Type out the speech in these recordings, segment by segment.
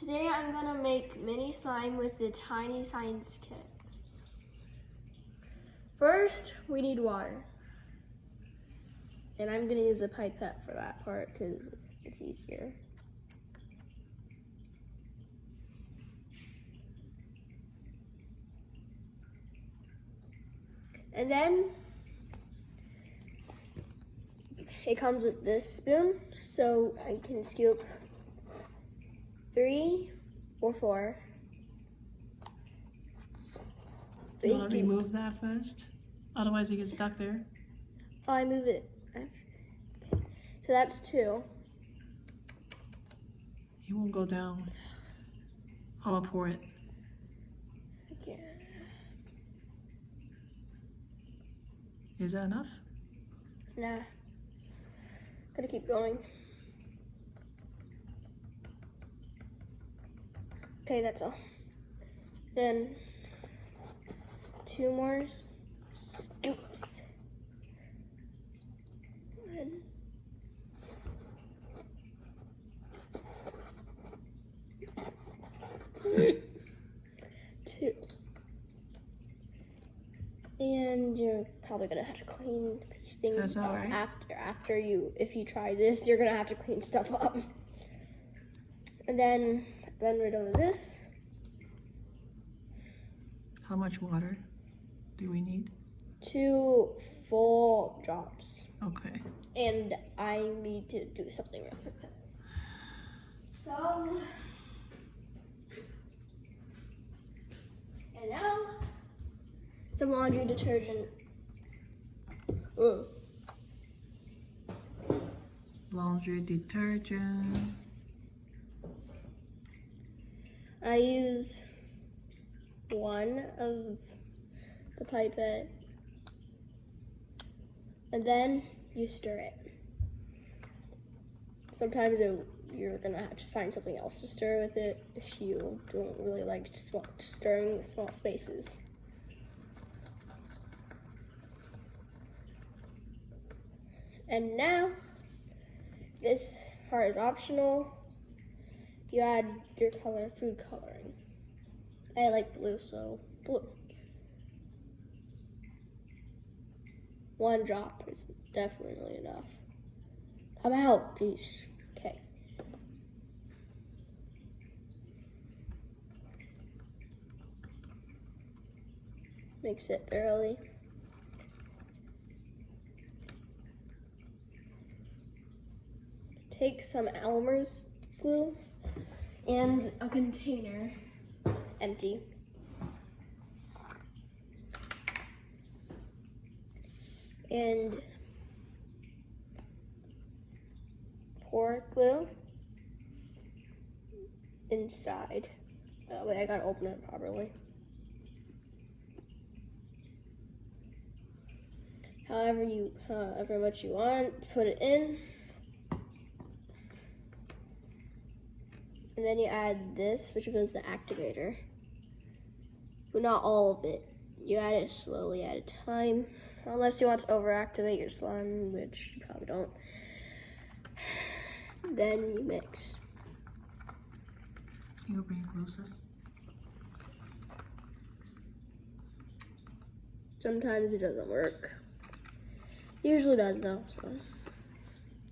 Today I'm gonna make mini slime with the Tiny Science Kit. First, we need water. And I'm gonna use a pipette for that part because it's easier. And then it comes with this spoon, so I can scoop 3 or 4. You want to remove that first? Otherwise it gets stuck there. Oh, I move it. Okay. So that's 2. It won't go down. I'll pour it. Okay. Is that enough? Nah. Gotta keep going. Okay, that's all. Then 2 more scoops. Good. Two. And you're probably gonna have to clean things That's all right. after if you try this, you're gonna have to clean stuff up. And then we're done with this. How much water do we need? 2 full drops. Okay. And I need to do something real quick. So, and now, some laundry detergent. Ooh. Laundry detergent. I use 1 of the pipette, and then you stir it. Sometimes you're gonna have to find something else to stir with it if you don't really like stirring the small spaces. And now, this part is optional. You add your color, food coloring. I like blue, so blue. 1 drop is definitely enough. Come out, jeez. Okay. Mix it thoroughly. Take some Elmer's glue and a container, empty. And pour glue inside. Wait, I gotta open it properly. However much you want, put it in. And then you add this, which was the activator. But not all of it. You add it slowly at a time. Unless you want to overactivate your slime, which you probably don't. Then you mix. Can you bring it closer? Sometimes it doesn't work. Usually does though, so.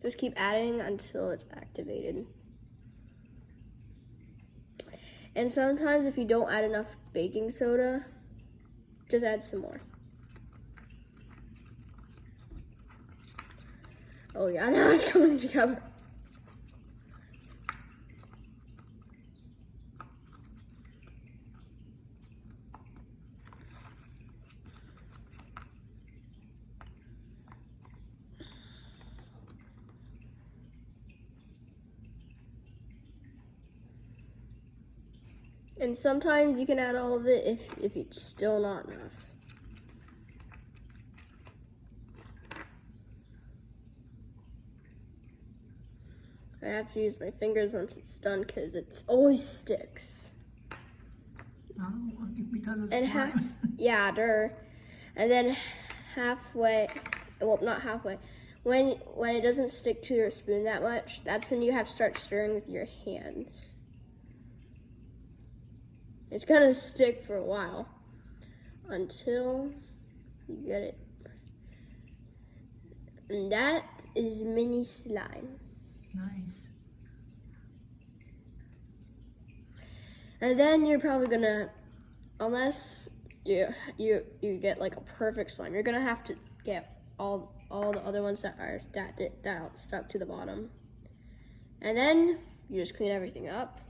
Just keep adding until it's activated. And sometimes if you don't add enough baking soda, just add some more. Oh yeah, now it's coming together. And sometimes you can add all of it if it's still not enough. I have to use my fingers once it's done because it always sticks. Oh, because it's And slime. yeah, and then halfway, well, not halfway. When it doesn't stick to your spoon that much, that's when you have to start stirring with your hands. It's gonna stick for a while until you get it. And that is mini slime. Nice. And then you're probably gonna, unless you get like a perfect slime, you're gonna have to get all the other ones that are stuck to the bottom. And then you just clean everything up.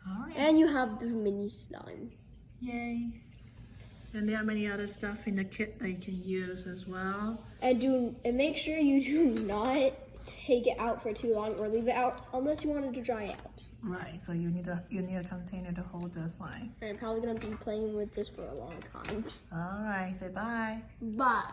All right. And you have the mini slime. Yay. And there are many other stuff in the kit that you can use as well. And make sure you do not take it out for too long or leave it out unless you want it to dry out. Right, so you need a container to hold the slime. I'm probably gonna be playing with this for a long time. All right, say bye. Bye.